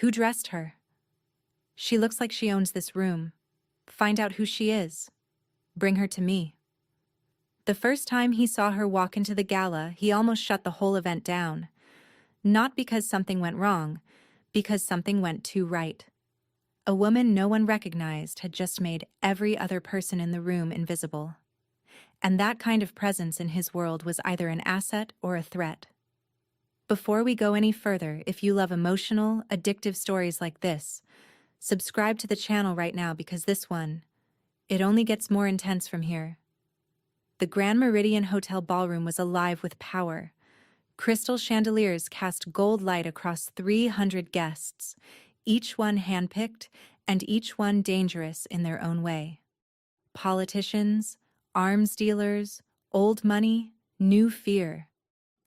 Who dressed her? She looks like she owns this room. Find out who she is. Bring her to me. The first time he saw her walk into the gala, he almost shut the whole event down. Not because something went wrong, because something went too right. A woman no one recognized had just made every other person in the room invisible. And that kind of presence in his world was either an asset or a threat. Before we go any further, if you love emotional, addictive stories like this, subscribe to the channel right now because this one, it only gets more intense from here. The Grand Meridian Hotel ballroom was alive with power. Crystal chandeliers cast gold light across 300 guests, each one handpicked and each one dangerous in their own way. Politicians, arms dealers, old money, new fear.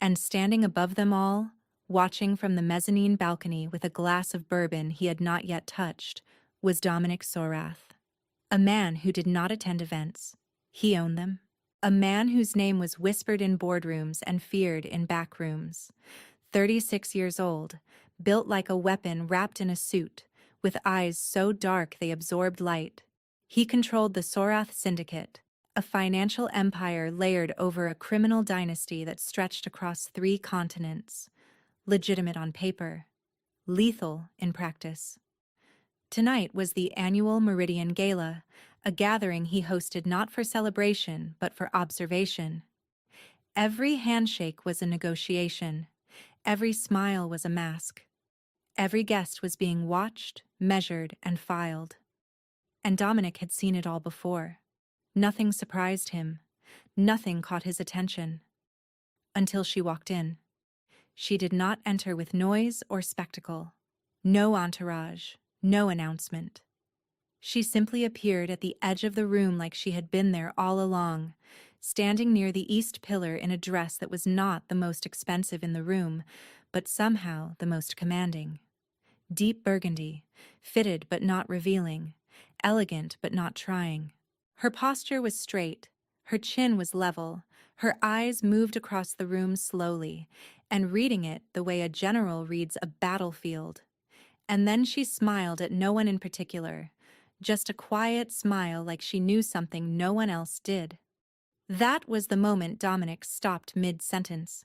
And standing above them all, watching from the mezzanine balcony with a glass of bourbon he had not yet touched, was Dominic Sorath. A man who did not attend events. He owned them. A man whose name was whispered in boardrooms and feared in back rooms. 36 years old, built like a weapon wrapped in a suit, with eyes so dark they absorbed light. He controlled the Sorath Syndicate, a financial empire layered over a criminal dynasty that stretched across 3 continents. Legitimate on paper, lethal in practice. Tonight was the annual Meridian Gala, a gathering he hosted not for celebration but for observation. Every handshake was a negotiation. Every smile was a mask. Every guest was being watched, measured, and filed. And Dominic had seen it all before. Nothing surprised him. Nothing caught his attention. Until she walked in. She did not enter with noise or spectacle. No entourage, no announcement. She simply appeared at the edge of the room like she had been there all along, standing near the east pillar in a dress that was not the most expensive in the room, but somehow the most commanding. Deep burgundy, fitted but not revealing, elegant but not trying. Her posture was straight, her chin was level, her eyes moved across the room slowly, and reading it the way a general reads a battlefield. And then she smiled at no one in particular, just a quiet smile like she knew something no one else did. That was the moment Dominic stopped mid-sentence.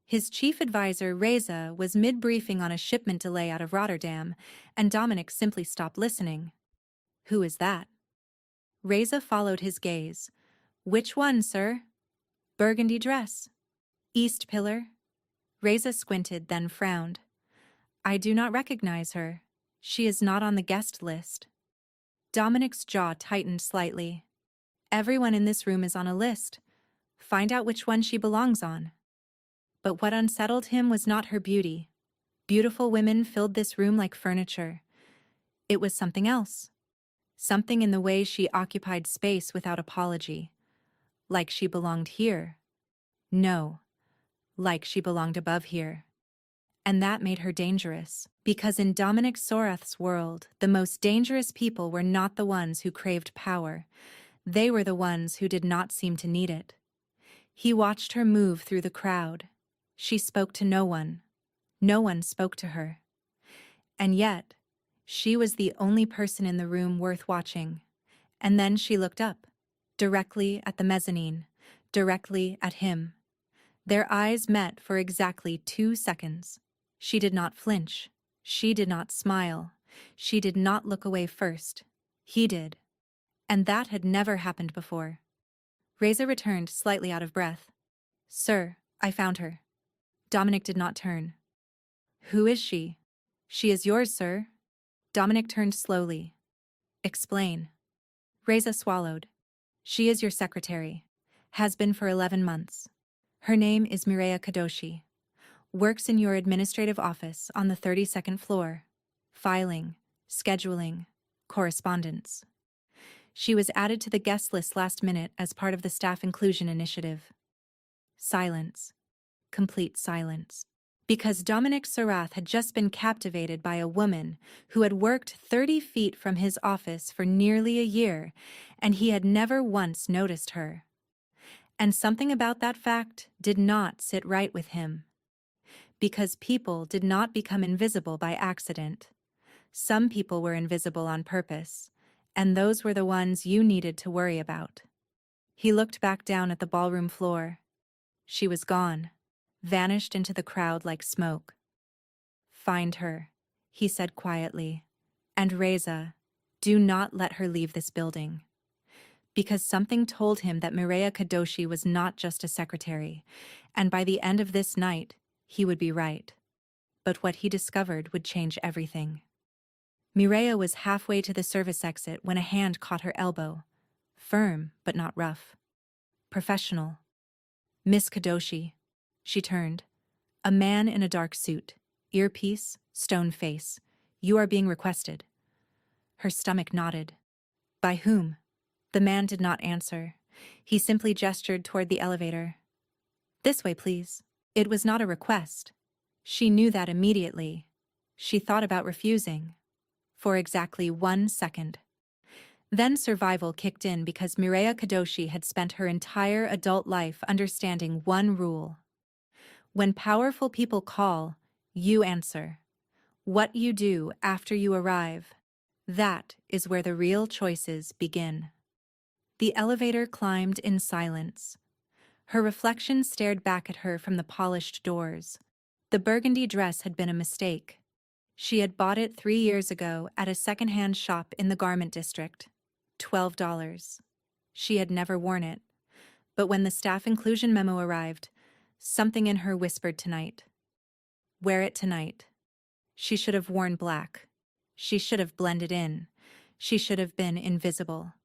His chief advisor, Reza, was mid-briefing on a shipment delay out of Rotterdam, and Dominic simply stopped listening. "Who is that?" Reza followed his gaze. "Which one, sir?" "Burgundy dress." "East pillar?" Reza squinted, then frowned. "I do not recognize her. She is not on the guest list." Dominic's jaw tightened slightly. "Everyone in this room is on a list. Find out which one she belongs on." But what unsettled him was not her beauty. Beautiful women filled this room like furniture. It was something else. Something in the way she occupied space without apology. Like she belonged here. No, like she belonged above here. And that made her dangerous, because in Dominic Sorath's world, the most dangerous people were not the ones who craved power. They were the ones who did not seem to need it. He watched her move through the crowd. She spoke to no one. No one spoke to her. And yet, she was the only person in the room worth watching. And then she looked up, directly at the mezzanine, directly at him. Their eyes met for exactly 2 seconds. She did not flinch. She did not smile. She did not look away first. He did. And that had never happened before. Reza returned, slightly out of breath. "Sir, I found her." Dominic did not turn. "Who is she?" "She is yours, sir." Dominic turned slowly. "Explain." Reza swallowed. "She is your secretary. Has been for 11 months. Her name is Mireya Kadoshi. Works in your administrative office on the 32nd floor. Filing, scheduling, correspondence. She was added to the guest list last minute as part of the staff inclusion initiative." Silence. Complete silence. Because Dominic Sorath had just been captivated by a woman who had worked 30 feet from his office for nearly a year, and he had never once noticed her. And something about that fact did not sit right with him. Because people did not become invisible by accident. Some people were invisible on purpose, and those were the ones you needed to worry about. He looked back down at the ballroom floor. She was gone, vanished into the crowd like smoke. "Find her," he said quietly. "And Reza, do not let her leave this building." Because something told him that Mireya Kadoshi was not just a secretary, and by the end of this night, he would be right. But what he discovered would change everything. Mireya was halfway to the service exit when a hand caught her elbow. Firm, but not rough. Professional. "Miss Kadoshi." She turned. A man in a dark suit, earpiece, stone face. "You are being requested." Her stomach knotted. "By whom?" The man did not answer. He simply gestured toward the elevator. "This way, please." It was not a request. She knew that immediately. She thought about refusing. For exactly 1 second. Then survival kicked in because Mireya Kadoshi had spent her entire adult life understanding one rule. When powerful people call, you answer. What you do after you arrive, that is where the real choices begin. The elevator climbed in silence. Her reflection stared back at her from the polished doors. The burgundy dress had been a mistake. She had bought it 3 years ago at a second-hand shop in the garment district. $12. She had never worn it. But when the staff inclusion memo arrived, something in her whispered tonight. Wear it tonight. She should have worn black. She should have blended in. She should have been invisible.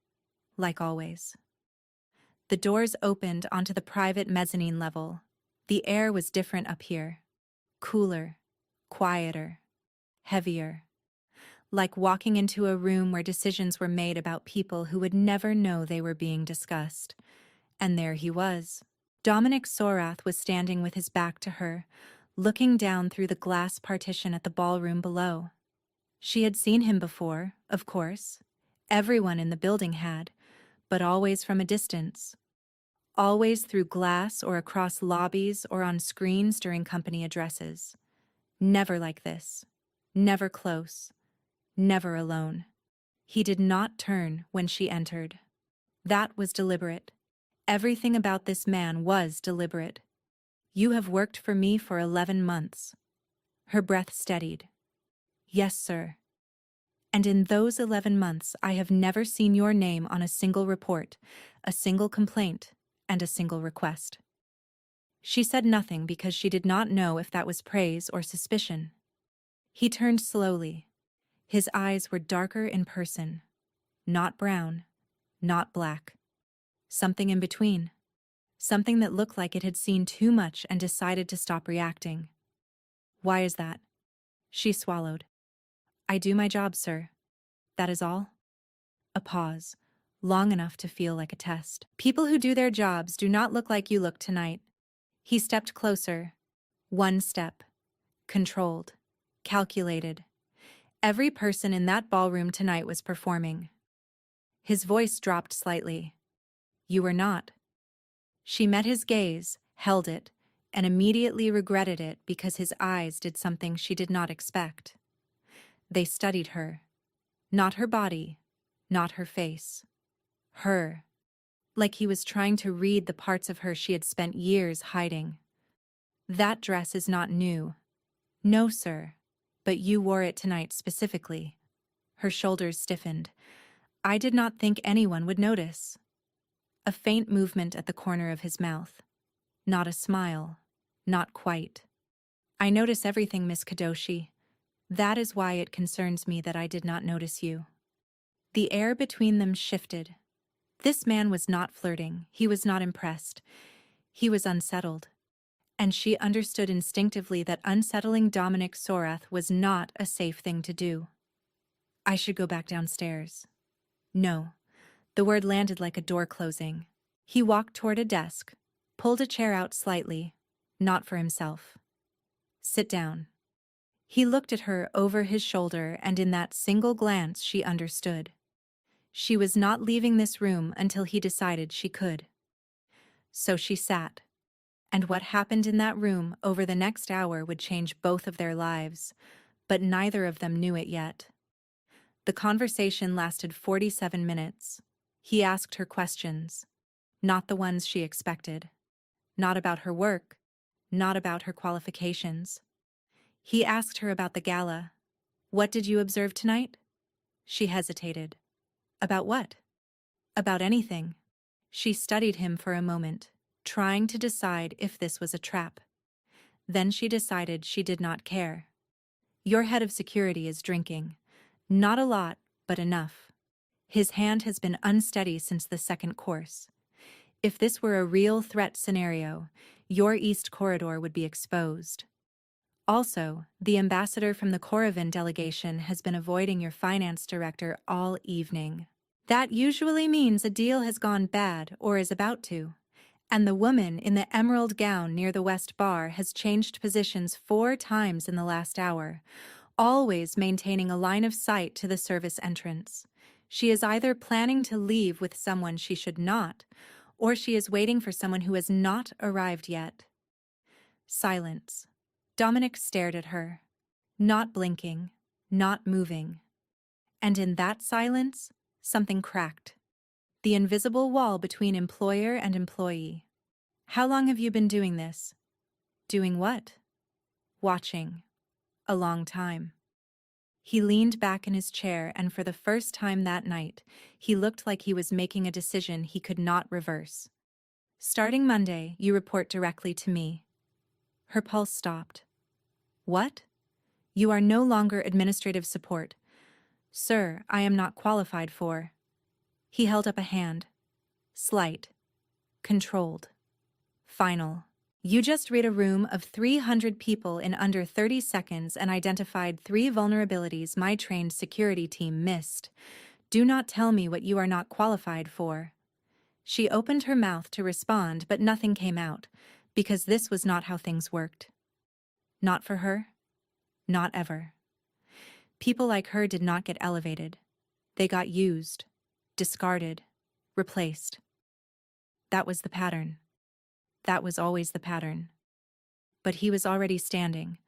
Like always. The doors opened onto the private mezzanine level. The air was different up here. Cooler. Quieter. Heavier. Like walking into a room where decisions were made about people who would never know they were being discussed. And there he was. Dominic Sorath was standing with his back to her, looking down through the glass partition at the ballroom below. She had seen him before, of course. Everyone in the building had, but always from a distance. Always through glass or across lobbies or on screens during company addresses. Never like this. Never close. Never alone. He did not turn when she entered. That was deliberate. Everything about this man was deliberate. "You have worked for me for 11 months. Her breath steadied. "Yes, sir. And in those 11 months, I have never seen your name on a single report, a single complaint, and a single request." She said nothing because she did not know if that was praise or suspicion. He turned slowly. His eyes were darker in person. Not brown, not black. Something in between. Something that looked like it had seen too much and decided to stop reacting. "Why is that?" She swallowed. "I do my job, sir. That is all." A pause, long enough to feel like a test. "People who do their jobs do not look like you look tonight." He stepped closer. 1 step. Controlled. Calculated. Every person in that ballroom tonight was performing. His voice dropped slightly. "You were not." She met his gaze, held it, and immediately regretted it because his eyes did something she did not expect. They studied her. Not her body, not her face. Her. Like he was trying to read the parts of her she had spent years hiding. "That dress is not new." "No, sir. But you wore it tonight specifically." Her shoulders stiffened. "I did not think anyone would notice." A faint movement at the corner of his mouth. Not a smile. Not quite. "I notice everything, Miss Kadoshi. That is why it concerns me that I did not notice you." The air between them shifted. This man was not flirting. He was not impressed. He was unsettled. And she understood instinctively that unsettling Dominic Sorath was not a safe thing to do. "I should go back downstairs." No. The word landed like a door closing. He walked toward a desk, pulled a chair out slightly, not for himself. "Sit down." He looked at her over his shoulder, and in that single glance she understood. She was not leaving this room until he decided she could. So she sat. And what happened in that room over the next hour would change both of their lives, but neither of them knew it yet. The conversation lasted 47 minutes. He asked her questions, not the ones she expected. Not about her work, not about her qualifications. He asked her about the gala. What did you observe tonight? She hesitated. About what? About anything. She studied him for a moment, trying to decide if this was a trap. Then she decided she did not care. Your head of security is drinking. Not a lot, but enough. His hand has been unsteady since the second course. If this were a real threat scenario, your East Corridor would be exposed. Also, the ambassador from the Koravan delegation has been avoiding your finance director all evening. That usually means a deal has gone bad or is about to. And the woman in the emerald gown near the West Bar has changed positions 4 times in the last hour, always maintaining a line of sight to the service entrance. She is either planning to leave with someone she should not, or she is waiting for someone who has not arrived yet. Silence. Dominic stared at her, not blinking, not moving. And in that silence, something cracked. The invisible wall between employer and employee. How long have you been doing this? Doing what? Watching. A long time. He leaned back in his chair, and for the first time that night, he looked like he was making a decision he could not reverse. Starting Monday, you report directly to me. Her pulse stopped. What? You are no longer administrative support. Sir, I am not qualified for. He held up a hand. Slight. Controlled. Final. You just read a room of 300 people in under 30 seconds and identified 3 vulnerabilities my trained security team missed. Do not tell me what you are not qualified for. She opened her mouth to respond, but nothing came out, because this was not how things worked. Not for her. Not ever. People like her did not get elevated. They got used, discarded, replaced. That was the pattern. That was always the pattern. But he was already standing,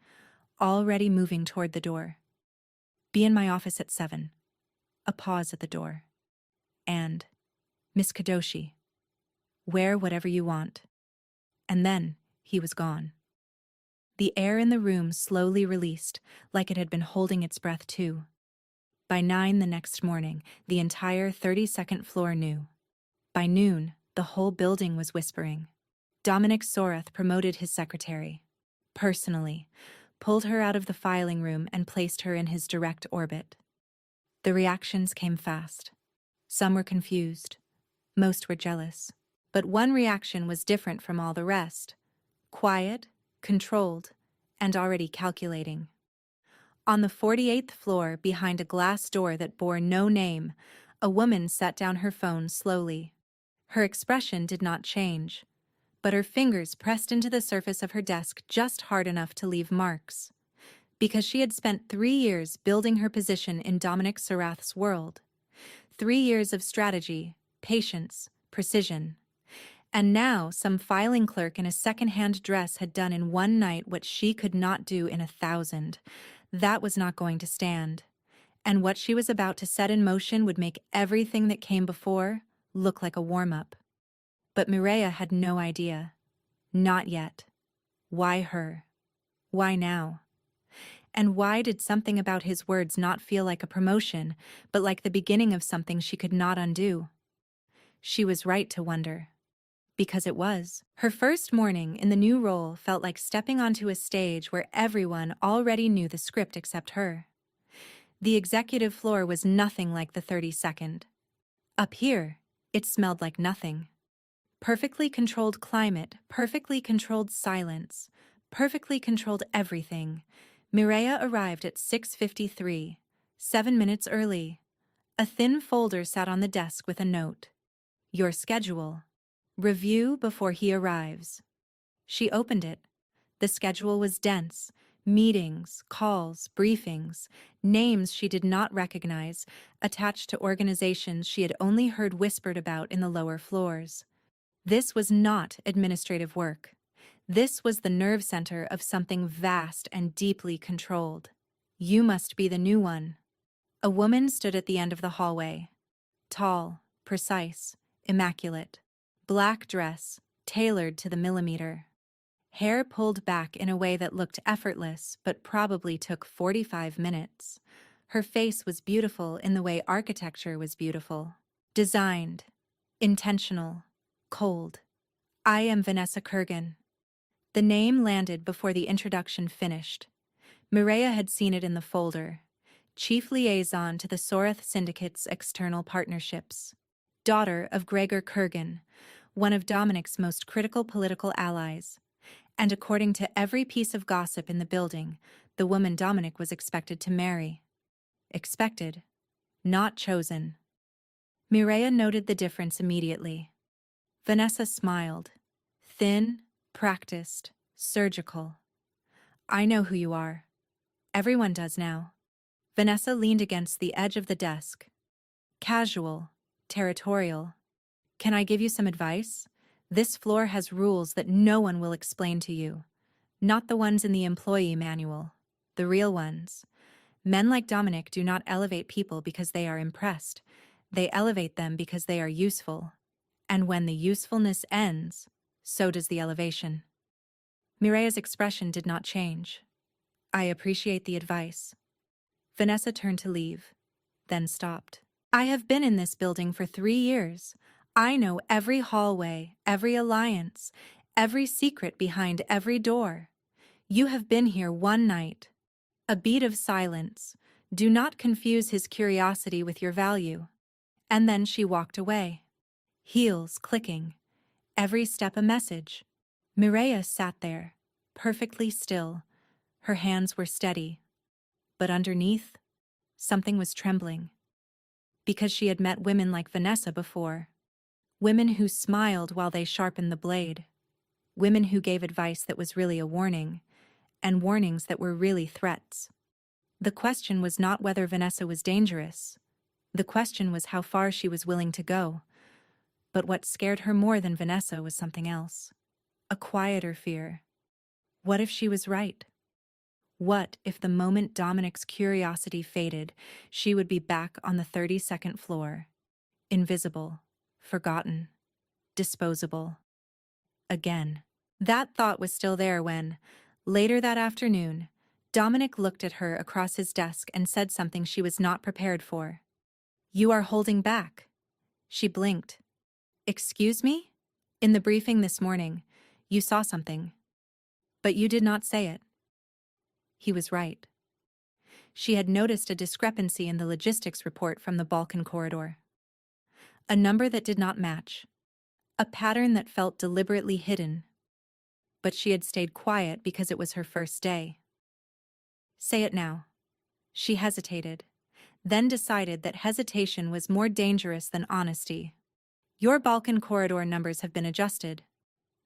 already moving toward the door. Be in my office at 7. A pause at the door. And, Miss Kadoshi, wear whatever you want. And then he was gone. The air in the room slowly released, like it had been holding its breath too. By 9 the next morning, the entire 32nd floor knew. By noon, the whole building was whispering. Dominic Sorath promoted his secretary. Personally, pulled her out of the filing room and placed her in his direct orbit. The reactions came fast. Some were confused. Most were jealous. But one reaction was different from all the rest. Quiet, controlled, and already calculating. On the 48th floor, behind a glass door that bore no name, a woman set down her phone slowly. Her expression did not change, but her fingers pressed into the surface of her desk just hard enough to leave marks. Because she had spent 3 years building her position in Dominic Sorath's world. 3 years of strategy, patience, precision. And now some filing clerk in a second-hand dress had done in one night what she could not do in 1,000. That was not going to stand. And what she was about to set in motion would make everything that came before look like a warm-up. But Mireya had no idea. Not yet. Why her? Why now? And why did something about his words not feel like a promotion, but like the beginning of something she could not undo? She was right to wonder. Because it was. Her first morning in the new role felt like stepping onto a stage where everyone already knew the script except her. The executive floor was nothing like the 32nd. Up here, it smelled like nothing. Perfectly controlled climate, perfectly controlled silence, perfectly controlled everything. Mireya arrived at 6:53, 7 minutes early. A thin folder sat on the desk with a note. Your schedule. Review before he arrives. She opened it. The schedule was dense. Meetings, calls, briefings, names she did not recognize, attached to organizations she had only heard whispered about in the lower floors. This was not administrative work. This was the nerve center of something vast and deeply controlled. You must be the new one. A woman stood at the end of the hallway. Tall, precise, immaculate. Black dress, tailored to the millimeter. Hair pulled back in a way that looked effortless but probably took 45 minutes. Her face was beautiful in the way architecture was beautiful. Designed. Intentional. Cold. I am Vanessa Kurgan. The name landed before the introduction finished. Mireya had seen it in the folder. Chief Liaison to the Sorath Syndicate's external partnerships. Daughter of Gregor Kurgan, one of Dominic's most critical political allies. And according to every piece of gossip in the building, the woman Dominic was expected to marry. Expected, not chosen. Mireya noted the difference immediately. Vanessa smiled. Thin, practiced, surgical. I know who you are. Everyone does now. Vanessa leaned against the edge of the desk. Casual, territorial. Can I give you some advice? This floor has rules that no one will explain to you. Not the ones in the employee manual. The real ones. Men like Dominic do not elevate people because they are impressed. They elevate them because they are useful. And when the usefulness ends, so does the elevation. Mireya's expression did not change. I appreciate the advice. Vanessa turned to leave, then stopped. I have been in this building for 3 years. I know every hallway, every alliance, every secret behind every door. You have been here one night. A beat of silence. Do not confuse his curiosity with your value. And then she walked away. Heels clicking. Every step a message. Mireya sat there, perfectly still. Her hands were steady. But underneath, something was trembling. Because she had met women like Vanessa before. Women who smiled while they sharpened the blade. Women who gave advice that was really a warning, and warnings that were really threats. The question was not whether Vanessa was dangerous. The question was how far she was willing to go. But what scared her more than Vanessa was something else. A quieter fear. What if she was right? What if the moment Dominic's curiosity faded, she would be back on the 32nd floor, invisible, forgotten, disposable. Again. That thought was still there when, later that afternoon, Dominic looked at her across his desk and said something she was not prepared for. You are holding back. She blinked. Excuse me? In the briefing this morning, you saw something. But you did not say it. He was right. She had noticed a discrepancy in the logistics report from the Balkan corridor. A number that did not match. A pattern that felt deliberately hidden. But she had stayed quiet because it was her first day. Say it now. She hesitated, then decided that hesitation was more dangerous than honesty. Your Balkan corridor numbers have been adjusted.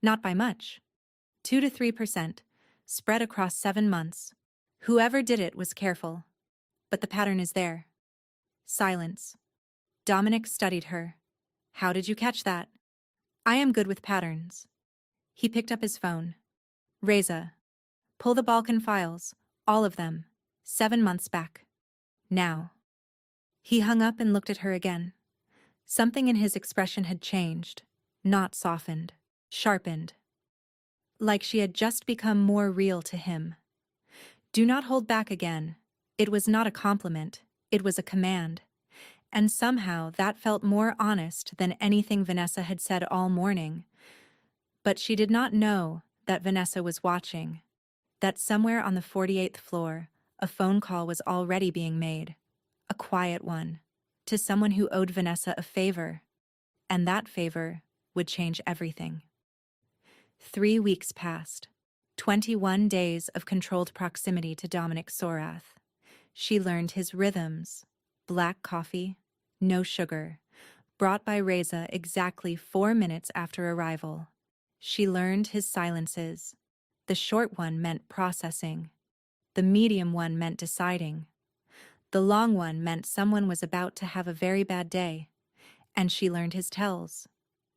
Not by much. 2 to 3%, spread across 7 months. Whoever did it was careful. But the pattern is there. Silence. Dominic studied her. How did you catch that? I am good with patterns. He picked up his phone. Reza. Pull the Balkan files, all of them, 7 months back. Now. He hung up and looked at her again. Something in his expression had changed, not softened, sharpened. Like she had just become more real to him. Do not hold back again. It was not a compliment, it was a command. And somehow that felt more honest than anything Vanessa had said all morning. But she did not know that Vanessa was watching, that somewhere on the 48th floor, a phone call was already being made, a quiet one, to someone who owed Vanessa a favor, and that favor would change everything. 3 weeks passed, 21 days of controlled proximity to Dominic Sorath. She learned his rhythms, black coffee, no sugar, brought by Reza exactly 4 minutes after arrival. She learned his silences. The short one meant processing. The medium one meant deciding. The long one meant someone was about to have a very bad day. And she learned his tells.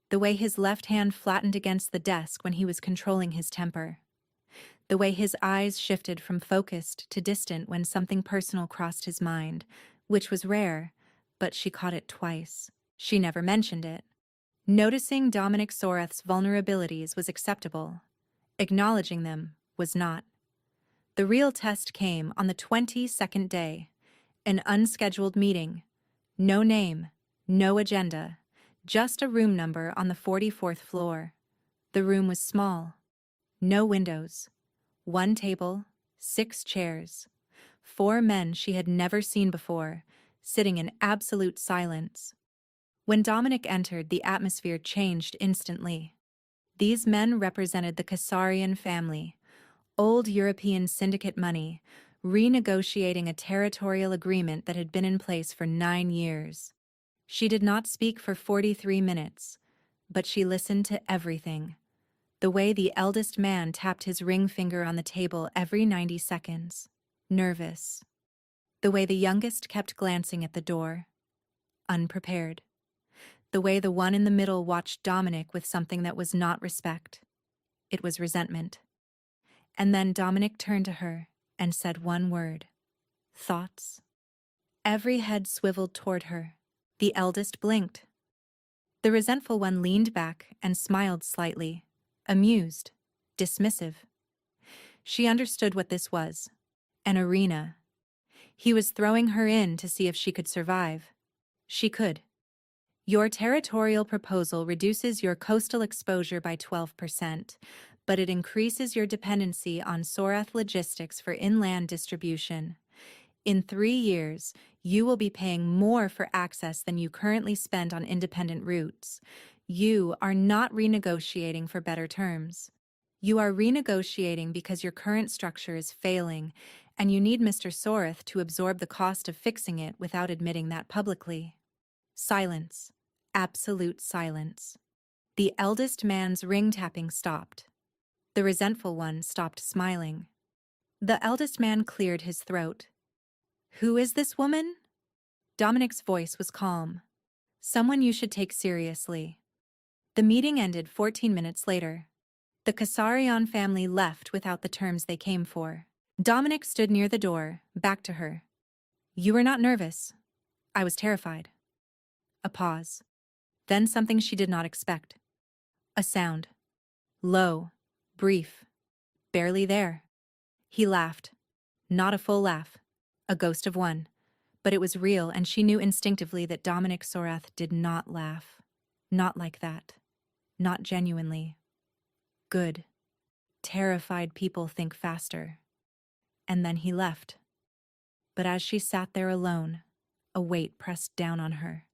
The way his left hand flattened against the desk when he was controlling his temper. The way his eyes shifted from focused to distant when something personal crossed his mind, which was rare, but she caught it twice. She never mentioned it. Noticing Dominic Sorath's vulnerabilities was acceptable. Acknowledging them was not. The real test came on the 22nd day. An unscheduled meeting. No name, no agenda, just a room number on the 44th floor. The room was small. No windows. One table, 6 chairs. 4 men she had never seen before, sitting in absolute silence. When Dominic entered, the atmosphere changed instantly. These men represented the Kasarian family, old European syndicate money, renegotiating a territorial agreement that had been in place for 9 years. She did not speak for 43 minutes, but she listened to everything. The way the eldest man tapped his ring finger on the table every 90 seconds, nervous. The way the youngest kept glancing at the door, unprepared. The way the one in the middle watched Dominic with something that was not respect. It was resentment. And then Dominic turned to her and said one word. Thoughts? Every head swiveled toward her. The eldest blinked. The resentful one leaned back and smiled slightly, amused, dismissive. She understood what this was. An arena. He was throwing her in to see if she could survive. She could. Your territorial proposal reduces your coastal exposure by 12%, but it increases your dependency on Sorath logistics for inland distribution. In 3 years, you will be paying more for access than you currently spend on independent routes. You are not renegotiating for better terms. You are renegotiating because your current structure is failing, and you need Mr. Sorath to absorb the cost of fixing it without admitting that publicly. Silence. Absolute silence. The eldest man's ring-tapping stopped. The resentful one stopped smiling. The eldest man cleared his throat. Who is this woman? Dominic's voice was calm. Someone you should take seriously. The meeting ended 14 minutes later. The Kasarian family left without the terms they came for. Dominic stood near the door, back to her. You were not nervous. I was terrified. A pause. Then something she did not expect. A sound. Low, brief, barely there. He laughed. Not a full laugh. A ghost of one. But it was real, and she knew instinctively that Dominic Sorath did not laugh. Not like that. Not genuinely. Good. Terrified people think faster. And then he left. But as she sat there alone, a weight pressed down on her.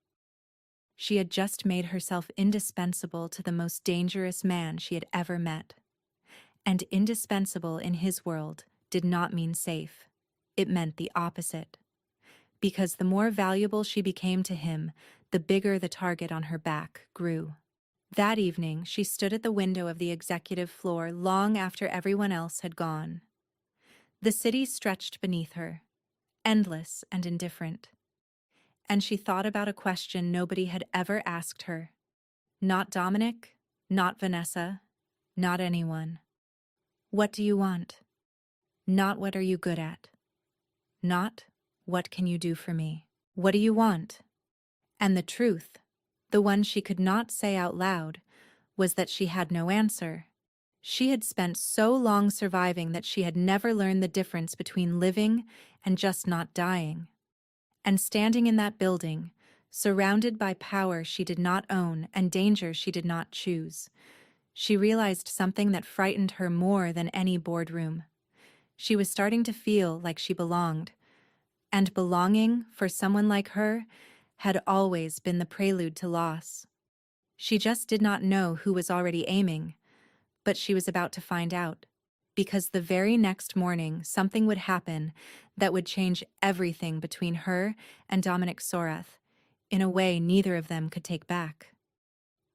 She had just made herself indispensable to the most dangerous man she had ever met. And indispensable in his world did not mean safe. It meant the opposite. Because the more valuable she became to him, the bigger the target on her back grew. That evening, she stood at the window of the executive floor long after everyone else had gone. The city stretched beneath her, endless and indifferent. And she thought about a question nobody had ever asked her. Not Dominic, not Vanessa, not anyone. What do you want? Not what are you good at? Not what can you do for me? What do you want? And the truth, the one she could not say out loud, was that she had no answer. She had spent so long surviving that she had never learned the difference between living and just not dying. And standing in that building, surrounded by power she did not own and danger she did not choose, she realized something that frightened her more than any boardroom. She was starting to feel like she belonged. And belonging, for someone like her, had always been the prelude to loss. She just did not know who was already aiming, but she was about to find out. Because the very next morning something would happen that would change everything between her and Dominic Sorath, in a way neither of them could take back.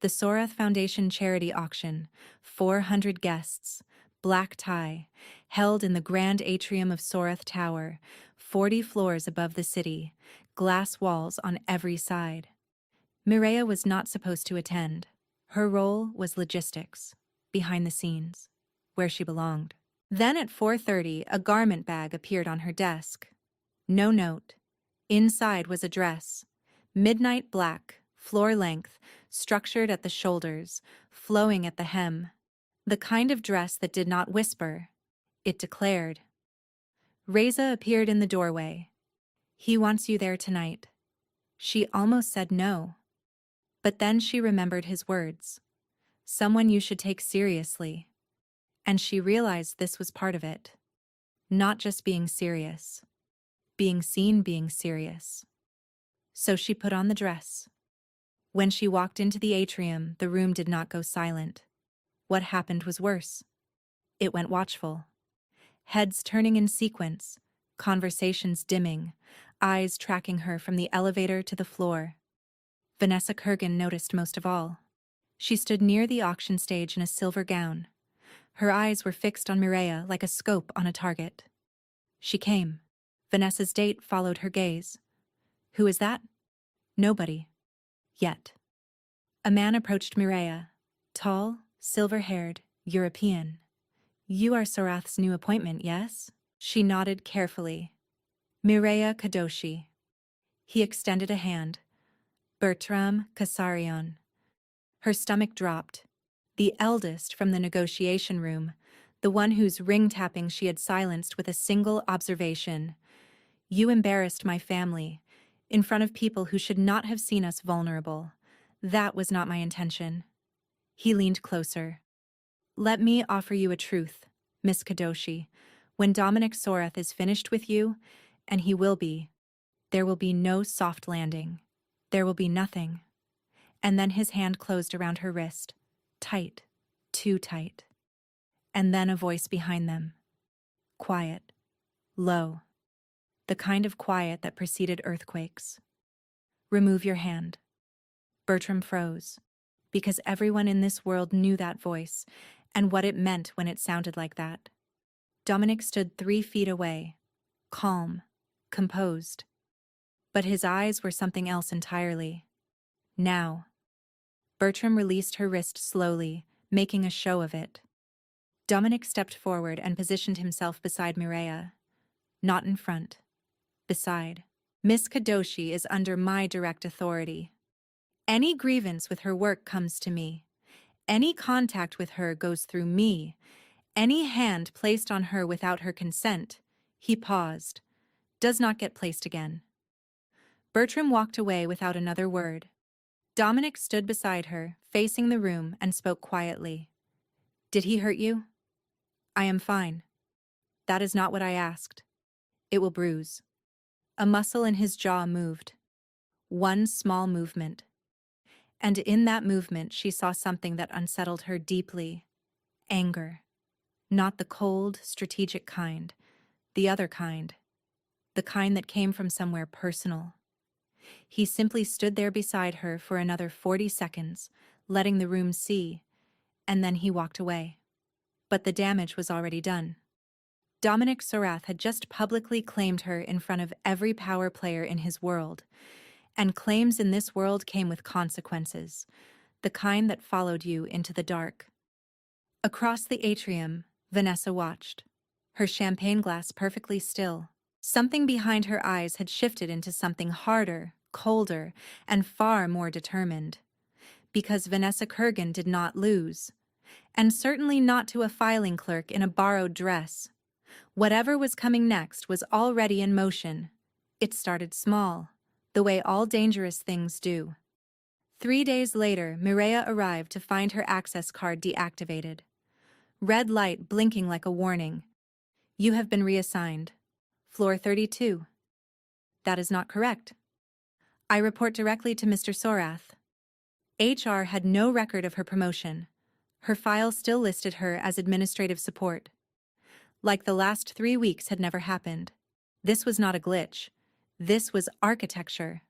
The Sorath Foundation charity auction, 400 guests, black tie, held in the grand atrium of Sorath Tower, 40 floors above the city, glass walls on every side. Mireia was not supposed to attend. Her role was logistics, behind the scenes, where she belonged. Then at 4:30, a garment bag appeared on her desk. No note. Inside was a dress. Midnight black, floor length, structured at the shoulders, flowing at the hem. The kind of dress that did not whisper. It declared. Reza appeared in the doorway. He wants you there tonight. She almost said no. But then she remembered his words. Someone you should take seriously. And she realized this was part of it. Not just being serious. Being seen being serious. So she put on the dress. When she walked into the atrium, the room did not go silent. What happened was worse. It went watchful. Heads turning in sequence, conversations dimming, eyes tracking her from the elevator to the floor. Vanessa Kurgan noticed most of all. She stood near the auction stage in a silver gown. Her eyes were fixed on Mireia like a scope on a target. She came. Vanessa's date followed her gaze. Who is that? Nobody. Yet. A man approached Mireia. Tall, silver-haired, European. You are Sorath's new appointment, yes? She nodded carefully. Mireia Kadoshi. He extended a hand. Bertram Kasarian. Her stomach dropped. The eldest from the negotiation room, the one whose ring-tapping she had silenced with a single observation. You embarrassed my family, in front of people who should not have seen us vulnerable. That was not my intention. He leaned closer. Let me offer you a truth, Miss Kadoshi. When Dominic Sorath is finished with you, and he will be, there will be no soft landing. There will be nothing. And then his hand closed around her wrist. Tight. Too tight. And then a voice behind them. Quiet. Low. The kind of quiet that preceded earthquakes. Remove your hand. Bertram froze, because everyone in this world knew that voice and what it meant when it sounded like that. Dominic stood 3 feet away, calm, composed. But his eyes were something else entirely. Now. Bertram released her wrist slowly, making a show of it. Dominic stepped forward and positioned himself beside Mireia. Not in front. Beside. Miss Kadoshi is under my direct authority. Any grievance with her work comes to me. Any contact with her goes through me. Any hand placed on her without her consent, he paused, does not get placed again. Bertram walked away without another word. Dominic stood beside her, facing the room, and spoke quietly. Did he hurt you? I am fine. That is not what I asked. It will bruise. A muscle in his jaw moved. One small movement. And in that movement she saw something that unsettled her deeply. Anger. Not the cold, strategic kind. The other kind. The kind that came from somewhere personal. He simply stood there beside her for another 40 seconds, letting the room see, and then he walked away. But the damage was already done. Dominic Sorath had just publicly claimed her in front of every power player in his world, and claims in this world came with consequences, the kind that followed you into the dark. Across the atrium, Vanessa watched, her champagne glass perfectly still. Something behind her eyes had shifted into something harder, colder, and far more determined. Because Vanessa Kurgan did not lose. And certainly not to a filing clerk in a borrowed dress. Whatever was coming next was already in motion. It started small, the way all dangerous things do. 3 days later, Mireia arrived to find her access card deactivated. Red light blinking like a warning. You have been reassigned. Floor 32. That is not correct. I report directly to Mr. Sorath. HR had no record of her promotion. Her file still listed her as administrative support. Like the last 3 weeks had never happened. This was not a glitch. This was architecture.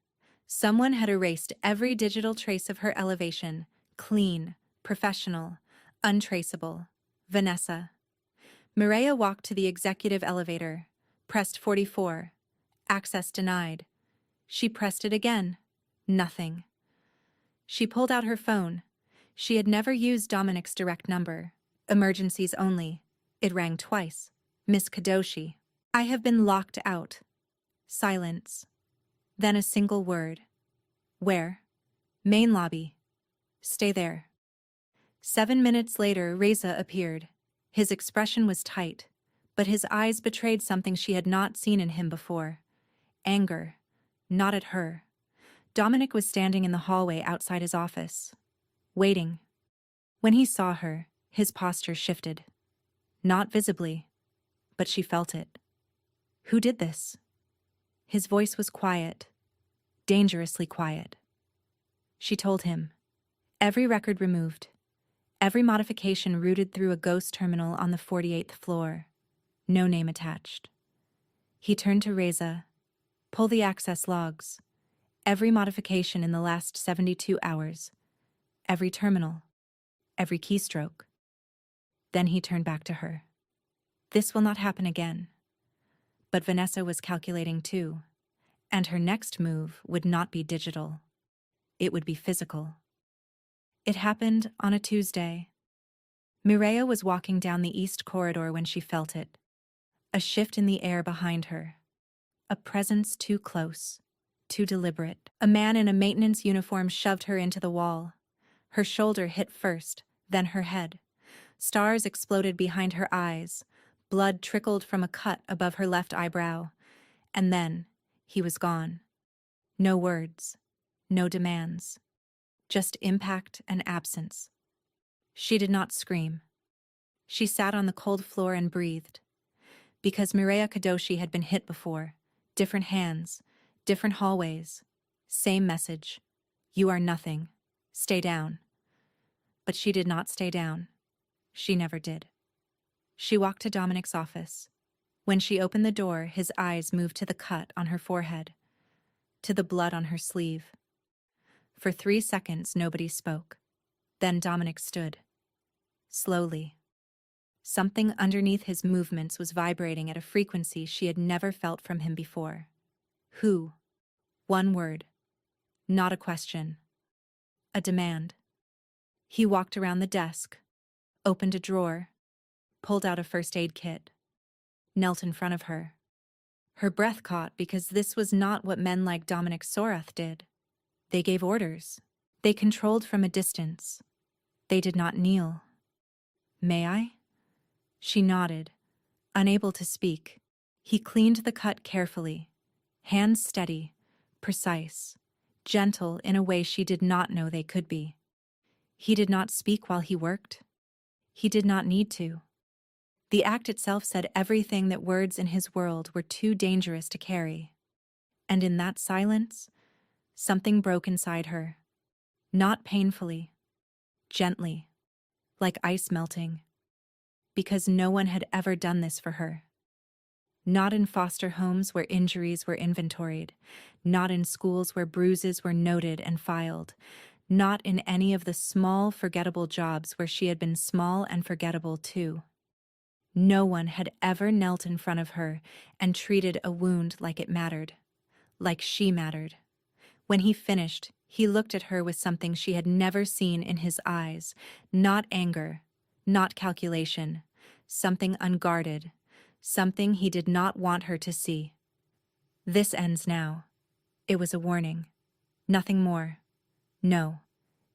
Someone had erased every digital trace of her elevation. Clean, professional, untraceable. Vanessa. Mireia walked to the executive elevator. Pressed 44. Access denied. She pressed it again. Nothing. She pulled out her phone. She had never used Dominic's direct number. Emergencies only. It rang twice. Miss Kadoshi. I have been locked out. Silence. Then a single word. Where? Main lobby. Stay there. 7 minutes later, Reza appeared. His expression was tight, but his eyes betrayed something she had not seen in him before. Anger. Not at her. Dominic was standing in the hallway outside his office, waiting. When he saw her, his posture shifted. Not visibly, but she felt it. Who did this? His voice was quiet, dangerously quiet. She told him. Every record removed. Every modification routed through a ghost terminal on the 48th floor. No name attached. He turned to Reza. Pull the access logs. Every modification in the last 72 hours. Every terminal. Every keystroke. Then he turned back to her. This will not happen again. But Vanessa was calculating too, and her next move would not be digital. It would be physical. It happened on a Tuesday. Mireia was walking down the east corridor when she felt it. A shift in the air behind her. A presence too close, too deliberate. A man in a maintenance uniform shoved her into the wall. Her shoulder hit first, then her head. Stars exploded behind her eyes. Blood trickled from a cut above her left eyebrow. And then, he was gone. No words, no demands. Just impact and absence. She did not scream. She sat on the cold floor and breathed. Because Mireia Kadoshi had been hit before. Different hands, different hallways. Same message. You are nothing. Stay down. But she did not stay down. She never did. She walked to Dominic's office. When she opened the door, his eyes moved to the cut on her forehead, to the blood on her sleeve. For 3 seconds, nobody spoke. Then Dominic stood. Slowly. Something underneath his movements was vibrating at a frequency she had never felt from him before. Who? One word. Not a question. A demand. He walked around the desk, opened a drawer, pulled out a first aid kit, knelt in front of her. Her breath caught because this was not what men like Dominic Sorath did. They gave orders. They controlled from a distance. They did not kneel. May I? She nodded, unable to speak. He cleaned the cut carefully, hands steady, precise, gentle in a way she did not know they could be. He did not speak while he worked. He did not need to. The act itself said everything that words in his world were too dangerous to carry. And in that silence, something broke inside her. Not painfully, gently, like ice melting. Because no one had ever done this for her. Not in foster homes where injuries were inventoried. Not in schools where bruises were noted and filed. Not in any of the small, forgettable jobs where she had been small and forgettable too. No one had ever knelt in front of her and treated a wound like it mattered. Like she mattered. When he finished, he looked at her with something she had never seen in his eyes. Not anger, not calculation. Something unguarded. Something he did not want her to see. This ends now. It was a warning. Nothing more. No,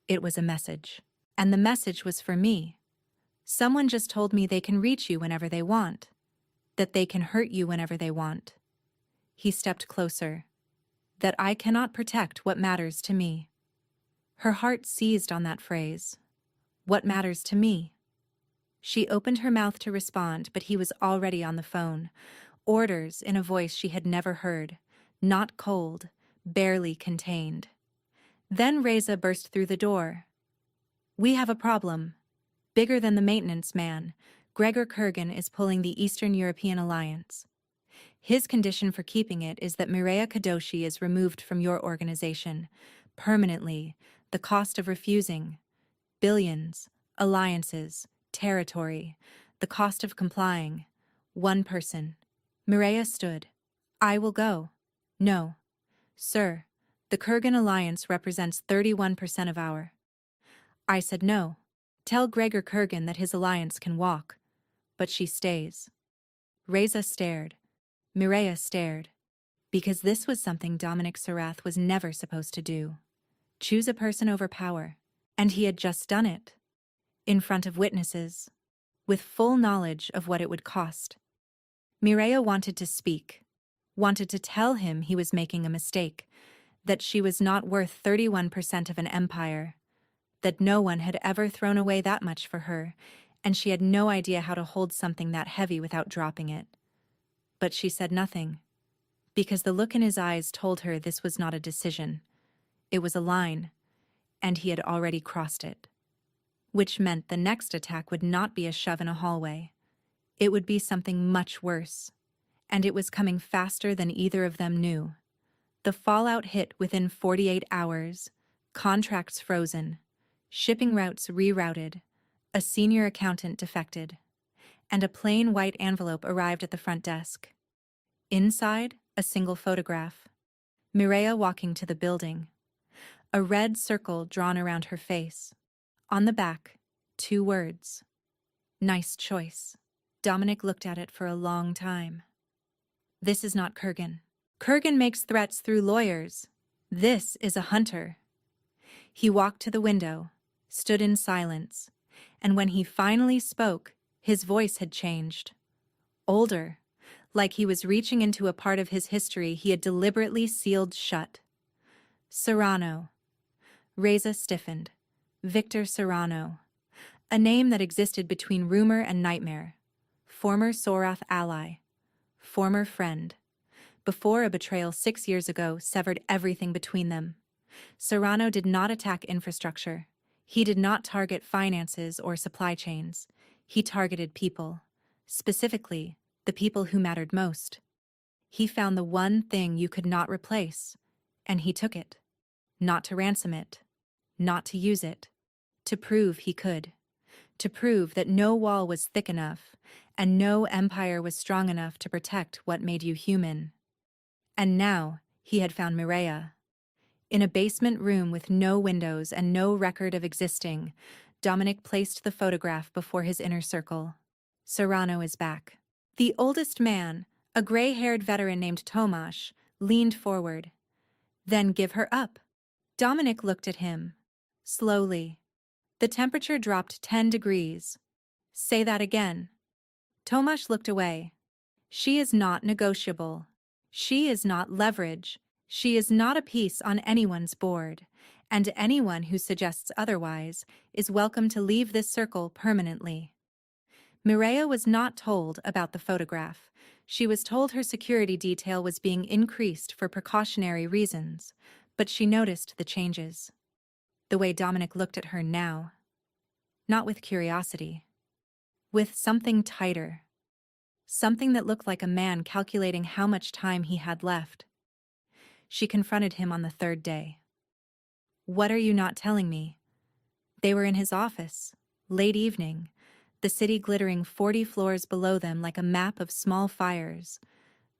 it was a message. And the message was for me. Someone just told me they can reach you whenever they want. That they can hurt you whenever they want. He stepped closer. That I cannot protect what matters to me. Her heart seized on that phrase. What matters to me? She opened her mouth to respond, but he was already on the phone. Orders in a voice she had never heard. Not cold, barely contained. Then Reza burst through the door. We have a problem. Bigger than the maintenance man. Gregor Kurgan is pulling the Eastern European Alliance. His condition for keeping it is that Mireia Kadoshi is removed from your organization. Permanently. The cost of refusing. Billions. Alliances. Territory. The cost of complying. One person. Mireia stood. I will go. No. Sir, the Kurgan Alliance represents 31% of our. I said no. Tell Gregor Kurgan that his alliance can walk. But she stays. Reza stared. Mireia stared. Because this was something Dominic Sarath was never supposed to do. Choose a person over power. And he had just done it. In front of witnesses. With full knowledge of what it would cost. Mireia wanted to speak. Wanted to tell him he was making a mistake. That she was not worth 31% of an empire. That no one had ever thrown away that much for her, and she had no idea how to hold something that heavy without dropping it. But she said nothing, because the look in his eyes told her this was not a decision. It was a line, and he had already crossed it. Which meant the next attack would not be a shove in a hallway. It would be something much worse, and it was coming faster than either of them knew. The fallout hit within 48 hours, contracts frozen, shipping routes rerouted, a senior accountant defected, and a plain white envelope arrived at the front desk. Inside, a single photograph. Mireia walking to the building. A red circle drawn around her face. On the back, 2 words. Nice choice. Dominic looked at it for a long time. This is not Kurgan. Kurgan makes threats through lawyers. This is a hunter. He walked to the window, stood in silence, and when he finally spoke, his voice had changed. Older, like he was reaching into a part of his history he had deliberately sealed shut. Serrano. Reza stiffened. Victor Serrano. A name that existed between rumor and nightmare. Former Sorath ally. Former friend. Before a betrayal 6 years ago severed everything between them. Serrano did not attack infrastructure. He did not target finances or supply chains. He targeted people. Specifically, the people who mattered most. He found the one thing you could not replace, and he took it. Not to ransom it. Not to use it. To prove he could. To prove that no wall was thick enough, and no empire was strong enough to protect what made you human. And now, he had found Mireia. In a basement room with no windows and no record of existing, Dominic placed the photograph before his inner circle. Serrano is back. The oldest man, a gray-haired veteran named Tomasz, leaned forward. Then give her up. Dominic looked at him. Slowly. The temperature dropped 10 degrees. Say that again. Tomasz looked away. She is not negotiable. She is not leverage. She is not a piece on anyone's board, and anyone who suggests otherwise is welcome to leave this circle permanently. Mireia was not told about the photograph. She was told her security detail was being increased for precautionary reasons, but she noticed the changes. The way Dominic looked at her now. Not with curiosity. With something tighter. Something that looked like a man calculating how much time he had left. She confronted him on the 3rd day. What are you not telling me? They were in his office, late evening, the city glittering 40 floors below them like a map of small fires.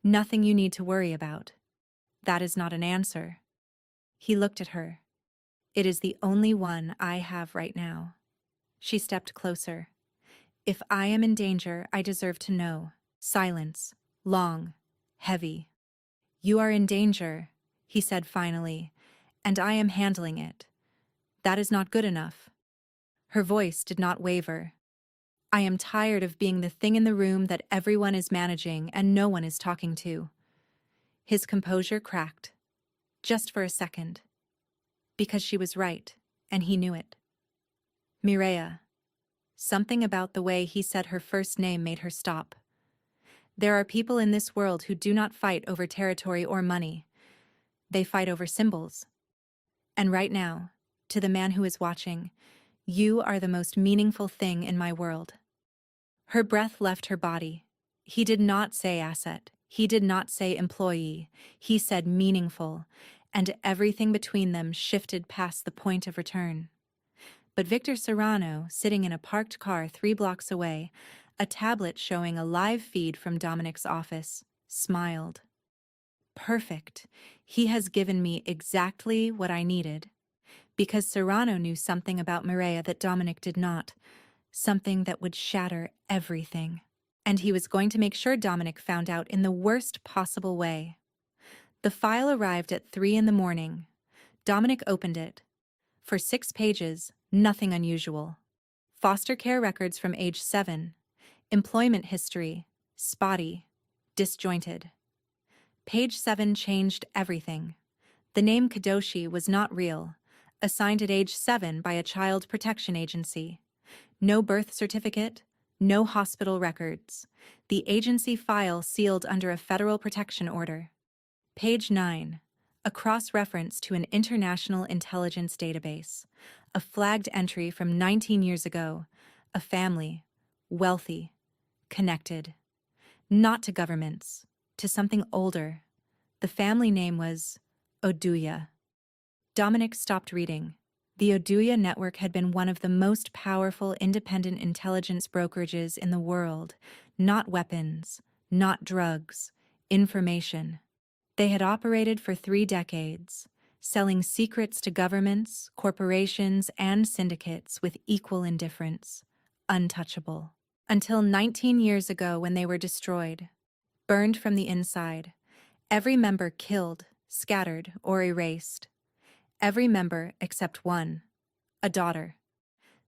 Nothing you need to worry about. That is not an answer. He looked at her. It is the only one I have right now. She stepped closer. If I am in danger, I deserve to know. Silence. Long. Heavy. You are in danger, he said finally, and I am handling it. That is not good enough. Her voice did not waver. I am tired of being the thing in the room that everyone is managing and no one is talking to. His composure cracked. Just for a second. Because she was right, and he knew it. Mireia. Something about the way he said her first name made her stop. There are people in this world who do not fight over territory or money. They fight over symbols. And right now, to the man who is watching, you are the most meaningful thing in my world. Her breath left her body. He did not say asset. He did not say employee. He said meaningful, and everything between them shifted past the point of return. But Victor Serrano, sitting in a parked car 3 blocks away, a tablet showing a live feed from Dominic's office, smiled. Perfect. He has given me exactly what I needed. Because Serrano knew something about Mireia that Dominic did not. Something that would shatter everything. And he was going to make sure Dominic found out in the worst possible way. The file arrived at 3 in the morning. Dominic opened it. For 6 pages, nothing unusual. Foster care records from age 7. Employment history, spotty, disjointed. Page 7 changed everything. The name Kadoshi was not real, assigned at age 7 by a child protection agency. No birth certificate, no hospital records. The agency file sealed under a federal protection order. Page 9. A cross-reference to an international intelligence database. A flagged entry from 19 years ago. A family. Wealthy. Connected. Not to governments. To something older. The family name was Oduya. Dominic stopped reading. The Oduya network had been one of the most powerful independent intelligence brokerages in the world. Not weapons. Not drugs. Information. They had operated for 3 decades, selling secrets to governments, corporations, and syndicates with equal indifference. Untouchable. Until 19 years ago when they were destroyed. Burned from the inside. Every member killed, scattered, or erased. Every member except one. A daughter.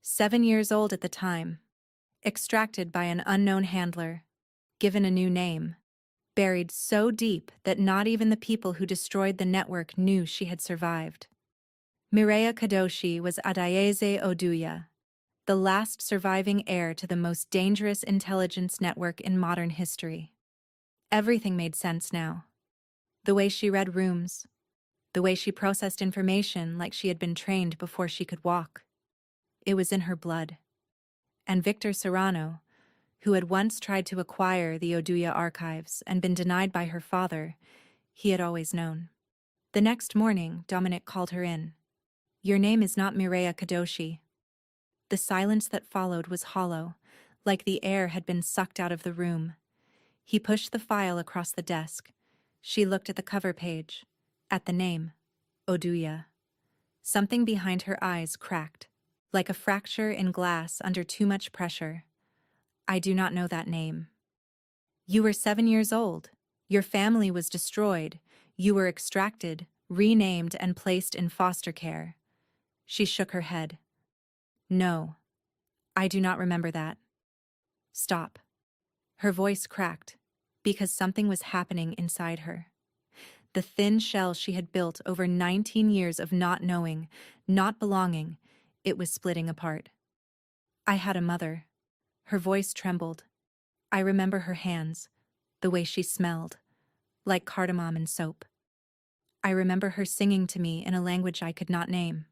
7 years old at the time. Extracted by an unknown handler. Given a new name. Buried so deep that not even the people who destroyed the network knew she had survived. Mireya Kadoshi was Adayeze Oduya, the last surviving heir to the most dangerous intelligence network in modern history. Everything made sense now. The way she read rooms, the way she processed information like she had been trained before she could walk. It was in her blood. And Victor Serrano, who had once tried to acquire the Oduya archives and been denied by her father, he had always known. The next morning, Dominic called her in. "Your name is not Mireya Kadoshi." The silence that followed was hollow, like the air had been sucked out of the room. He pushed the file across the desk. She looked at the cover page, at the name, Oduya. Something behind her eyes cracked, like a fracture in glass under too much pressure. "I do not know that name." "You were 7 years old. Your family was destroyed. You were extracted, renamed, and placed in foster care." She shook her head. "No, I do not remember that." "Stop." Her voice cracked, because something was happening inside her. The thin shell she had built over 19 years of not knowing, not belonging, it was splitting apart. "I had a mother." Her voice trembled. "I remember her hands, the way she smelled, like cardamom and soap. I remember her singing to me in a language I could not name."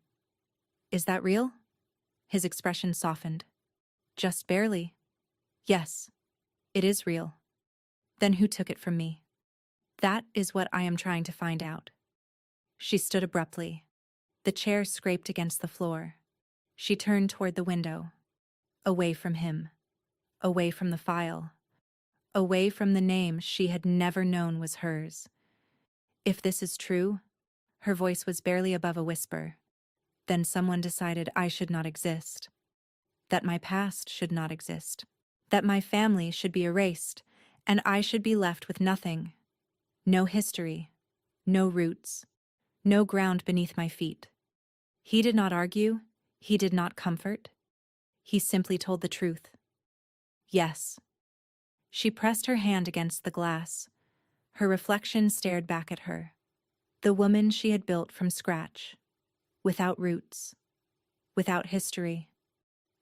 "Is that real?" His expression softened. "Just barely. Yes, it is real." "Then who took it from me?" "That is what I am trying to find out." She stood abruptly. The chair scraped against the floor. She turned toward the window. Away from him. Away from the file. Away from the name she had never known was hers. "If this is true," her voice was barely above a whisper, "then someone decided I should not exist. That my past should not exist. That my family should be erased, and I should be left with nothing. No history. No roots. No ground beneath my feet." He did not argue. He did not comfort. He simply told the truth. "Yes." She pressed her hand against the glass. Her reflection stared back at her. The woman she had built from scratch. Without roots. Without history.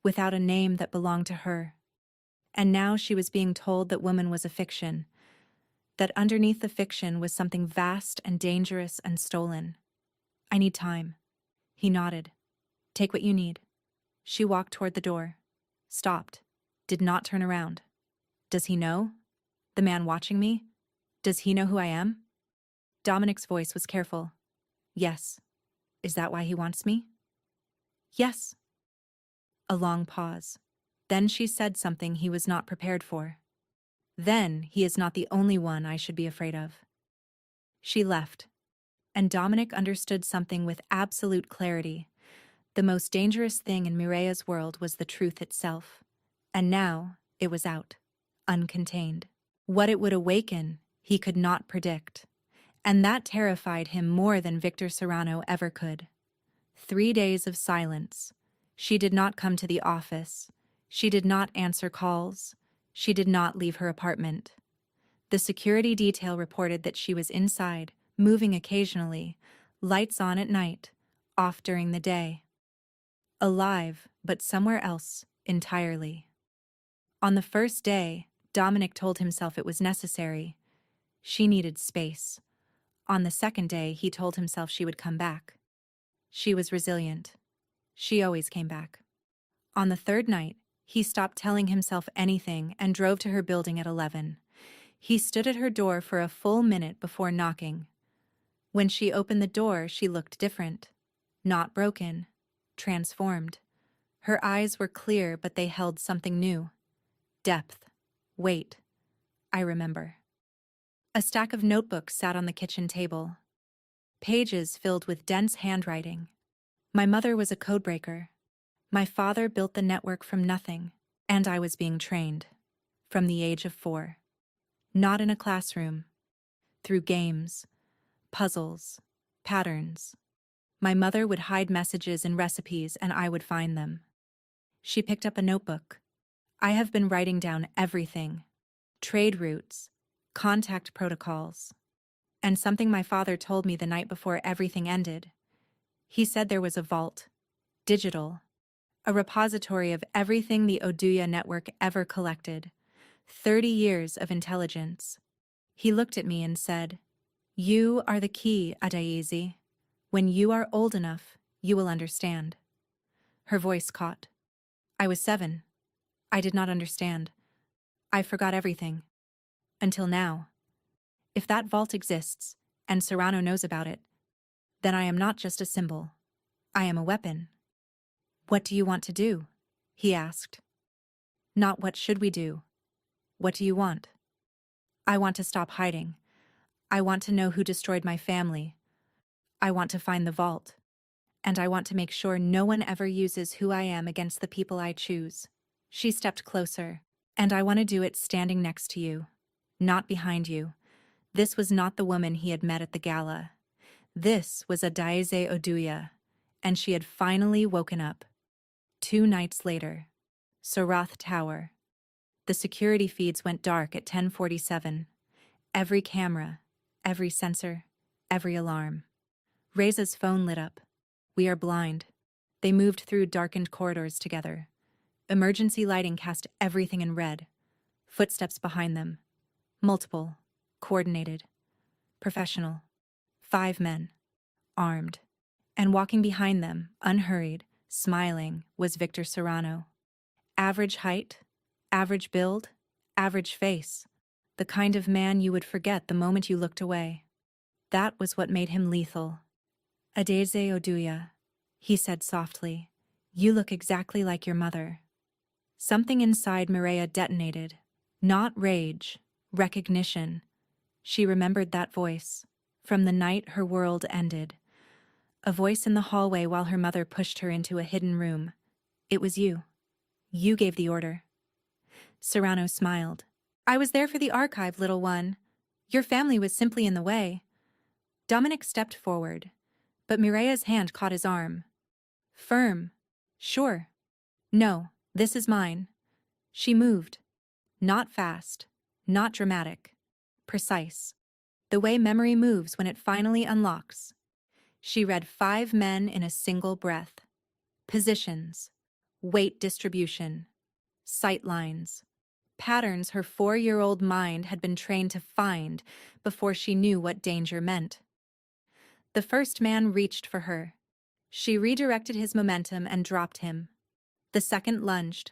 Without a name that belonged to her. And now she was being told that woman was a fiction. That underneath the fiction was something vast and dangerous and stolen. "I need time." He nodded. "Take what you need." She walked toward the door. Stopped. Did not turn around. "Does he know? The man watching me? Does he know who I am?" Dominic's voice was careful. "Yes." "Is that why he wants me?" "Yes." A long pause. Then she said something he was not prepared for. "Then he is not the only one I should be afraid of." She left. And Dominic understood something with absolute clarity. The most dangerous thing in Mireya's world was the truth itself. And now it was out, uncontained. What it would awaken, he could not predict. And that terrified him more than Victor Serrano ever could. 3 days of silence. She did not come to the office. She did not answer calls. She did not leave her apartment. The security detail reported that she was inside, moving occasionally, lights on at night, off during the day. Alive, but somewhere else, entirely. On the first day, Dominic told himself it was necessary. She needed space. On the second day, he told himself she would come back. She was resilient. She always came back. On the third night, he stopped telling himself anything and drove to her building at 11. He stood at her door for a full minute before knocking. When she opened the door, she looked different. Not broken. Transformed. Her eyes were clear, but they held something new. Depth. Weight. I remember. A stack of notebooks sat on the kitchen table. Pages filled with dense handwriting. My mother was a codebreaker. My father built the network from nothing, and I was being trained. From the age of 4. Not in a classroom. Through games, puzzles, patterns. My mother would hide messages and recipes, and I would find them. She picked up a notebook. I have been writing down everything. Trade routes, contact protocols, and something my father told me the night before everything ended. He said there was a vault, digital, a repository of everything the Oduya network ever collected, 30 years of intelligence. He looked at me and said, "You are the key, Adaizi. When you are old enough, you will understand." Her voice caught. I was 7. I did not understand. I forgot everything. Until now. If that vault exists, and Serrano knows about it, then I am not just a symbol. I am a weapon. "What do you want to do?" he asked. Not what should we do. What do you want? I want to stop hiding. I want to know who destroyed my family. I want to find the vault. And I want to make sure no one ever uses who I am against the people I choose. She stepped closer. And I want to do it standing next to you. Not behind you. This was not the woman he had met at the gala. This was Adaize Oduya, and she had finally woken up. 2 nights later. Sarath Tower. The security feeds went dark at 10:47. Every camera, every sensor, every alarm. Reza's phone lit up. We are blind. They moved through darkened corridors together. Emergency lighting cast everything in red. Footsteps behind them. Multiple. Coordinated. Professional. 5 men. Armed. And walking behind them, unhurried, smiling, was Victor Serrano. Average height, average build, average face. The kind of man you would forget the moment you looked away. That was what made him lethal. "Adaize Oduya," he said softly. "You look exactly like your mother." Something inside Mireya detonated. Not rage, recognition. She remembered that voice, from the night her world ended. A voice in the hallway while her mother pushed her into a hidden room. "It was you. You gave the order." Serrano smiled. "I was there for the archive, little one. Your family was simply in the way." Dominic stepped forward, but Mireya's hand caught his arm. "Firm. Sure. No, this is mine." She moved. Not fast. Not dramatic. Precise. The way memory moves when it finally unlocks. She read 5 men in a single breath. Positions. Weight distribution. Sight lines. Patterns her 4-year-old mind had been trained to find before she knew what danger meant. The first man reached for her. She redirected his momentum and dropped him. The second lunged.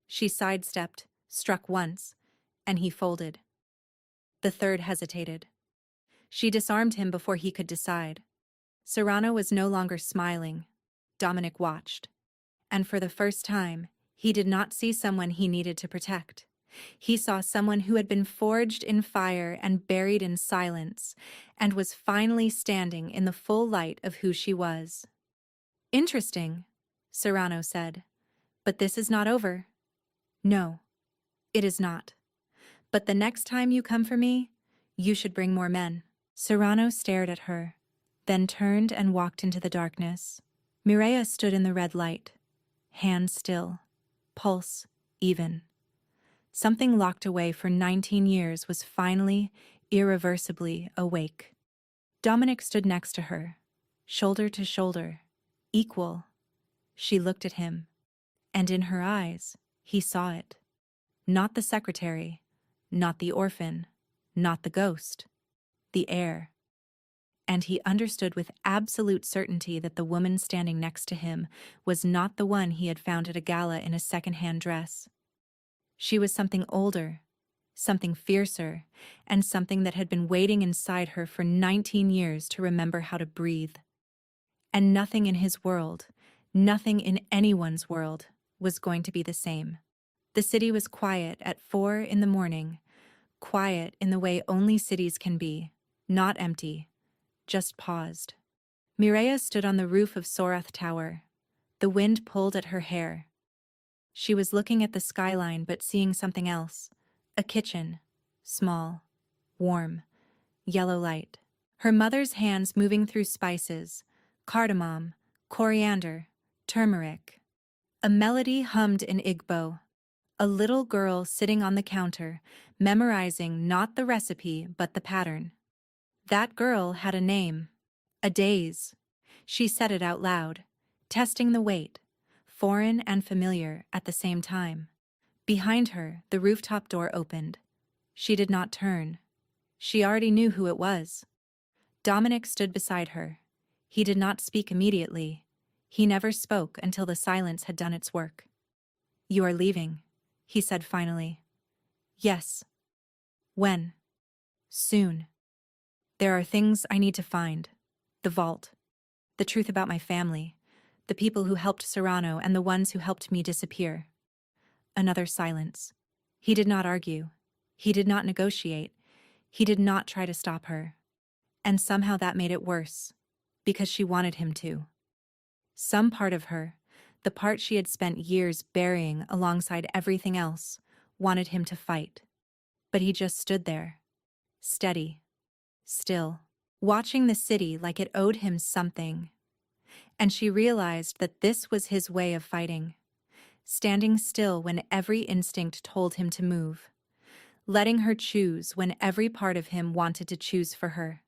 She sidestepped, struck once, and he folded. The third hesitated. She disarmed him before he could decide. Serrano was no longer smiling. Dominic watched. And for the first time, he did not see someone he needed to protect. He saw someone who had been forged in fire and buried in silence, and was finally standing in the full light of who she was. "Interesting," Serrano said. "But this is not over." "No, it is not. But the next time you come for me, you should bring more men." Serrano stared at her, then turned and walked into the darkness. Mireia stood in the red light, hand still, pulse even. Something locked away for 19 years was finally, irreversibly awake. Dominic stood next to her, shoulder to shoulder, equal. She looked at him, and in her eyes, he saw it. Not the secretary, not the orphan, not the ghost, the heir. And he understood with absolute certainty that the woman standing next to him was not the one he had found at a gala in a second-hand dress. She was something older, something fiercer, and something that had been waiting inside her for 19 years to remember how to breathe. And nothing in his world, nothing in anyone's world, was going to be the same. The city was quiet at 4 in the morning, quiet in the way only cities can be, not empty, just paused. Mireia stood on the roof of Sorath Tower. The wind pulled at her hair. She was looking at the skyline but seeing something else. A kitchen, small, warm, yellow light. Her mother's hands moving through spices, cardamom, coriander, turmeric. A melody hummed in Igbo. A little girl sitting on the counter, memorizing not the recipe but the pattern. That girl had a name. Adaze. She said it out loud, testing the weight, foreign and familiar at the same time. Behind her, the rooftop door opened. She did not turn. She already knew who it was. Dominic stood beside her. He did not speak immediately. He never spoke until the silence had done its work. "You are leaving," he said finally. "Yes." "When?" "Soon. There are things I need to find. The vault. The truth about my family. The people who helped Serrano and the ones who helped me disappear." Another silence. He did not argue. He did not negotiate. He did not try to stop her. And somehow that made it worse, because she wanted him to. Some part of her, the part she had spent years burying alongside everything else, wanted him to fight. But he just stood there, steady, still, watching the city like it owed him something. And she realized that this was his way of fighting, standing still when every instinct told him to move, letting her choose when every part of him wanted to choose for her.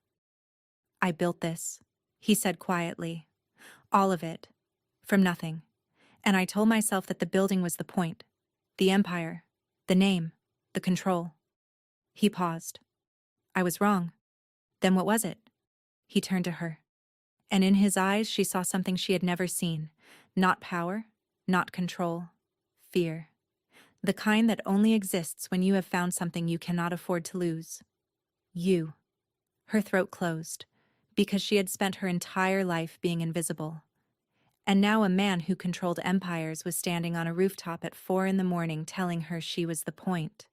"I built this," he said quietly. "All of it. From nothing. And I told myself that the building was the point. The empire. The name. The control." He paused. "I was wrong. Then what was it?" He turned to her. And in his eyes she saw something she had never seen. Not power, not control. Fear. The kind that only exists when you have found something you cannot afford to lose. You. Her throat closed, because she had spent her entire life being invisible. And now a man who controlled empires was standing on a rooftop at 4 in the morning telling her she was the point.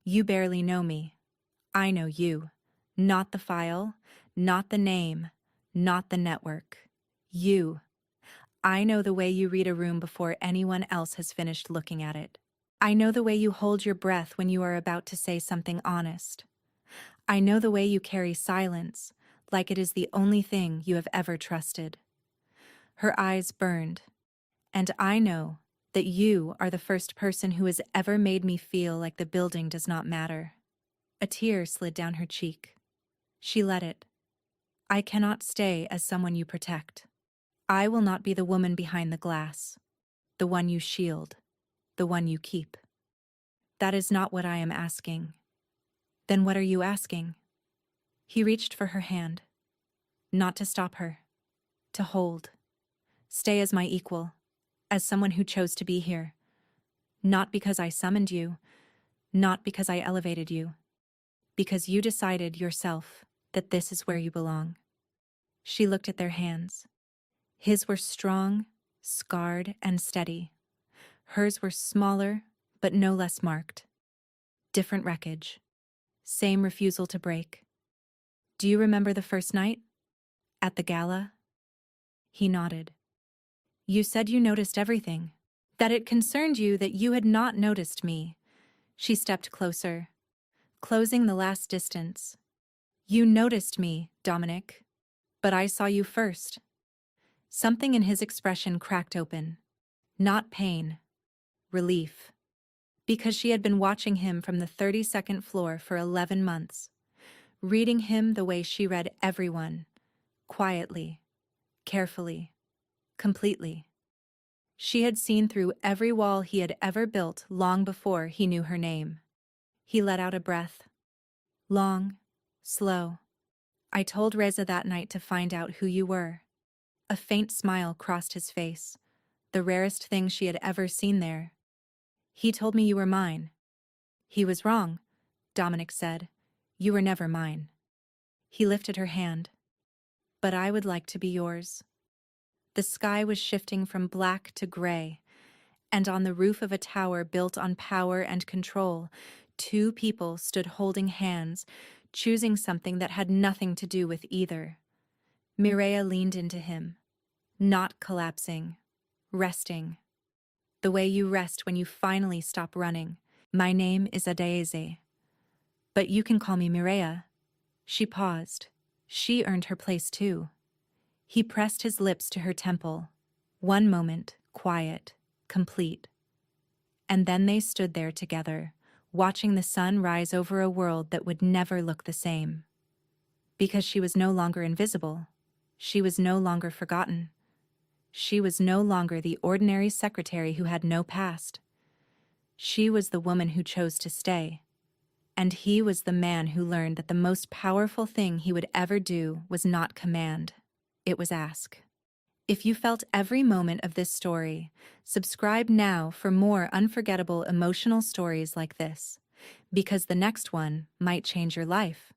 "You barely know me. I know you. Not the file, not the name, not the network. You. I know the way you read a room before anyone else has finished looking at it. I know the way you hold your breath when you are about to say something honest. I know the way you carry silence, like it is the only thing you have ever trusted." Her eyes burned. "And I know that you are the first person who has ever made me feel like the building does not matter." A tear slid down her cheek. She let it. "I cannot stay as someone you protect. I will not be the woman behind the glass, the one you shield, the one you keep. That is not what I am asking." "Then what are you asking?" He reached for her hand. Not to stop her. To hold. Stay as my equal, as someone who chose to be here. Not because I summoned you, not because I elevated you, because you decided yourself that this is where you belong. She looked at their hands. His were strong, scarred, and steady. Hers were smaller, but no less marked. Different wreckage. Same refusal to break. "Do you remember the first night? At the gala?" He nodded. "You said you noticed everything. That it concerned you that you had not noticed me." She stepped closer, closing the last distance. You noticed me, Dominic, but I saw you first. Something in his expression cracked open. Not pain. Relief. Because she had been watching him from the 32nd floor for 11 months, reading him the way she read everyone, quietly, carefully, completely. She had seen through every wall he had ever built long before he knew her name. He let out a breath. Long, slow. I told Reza that night to find out who you were. A faint smile crossed his face, the rarest thing she had ever seen there. He told me you were mine. He was wrong, Dominic said. You were never mine. He lifted her hand. But I would like to be yours. The sky was shifting from black to gray, and on the roof of a tower built on power and control, two people stood holding hands, choosing something that had nothing to do with either. Mireia leaned into him, not collapsing, resting. The way you rest when you finally stop running. My name is Adaeze, but you can call me Mireia. She paused. She earned her place too. He pressed his lips to her temple. One moment, quiet, complete. And then they stood there together, watching the sun rise over a world that would never look the same. Because she was no longer invisible. She was no longer forgotten. She was no longer the ordinary secretary who had no past. She was the woman who chose to stay. And he was the man who learned that the most powerful thing he would ever do was not command. It was ask. If you felt every moment of this story, subscribe now for more unforgettable emotional stories like this, because the next one might change your life.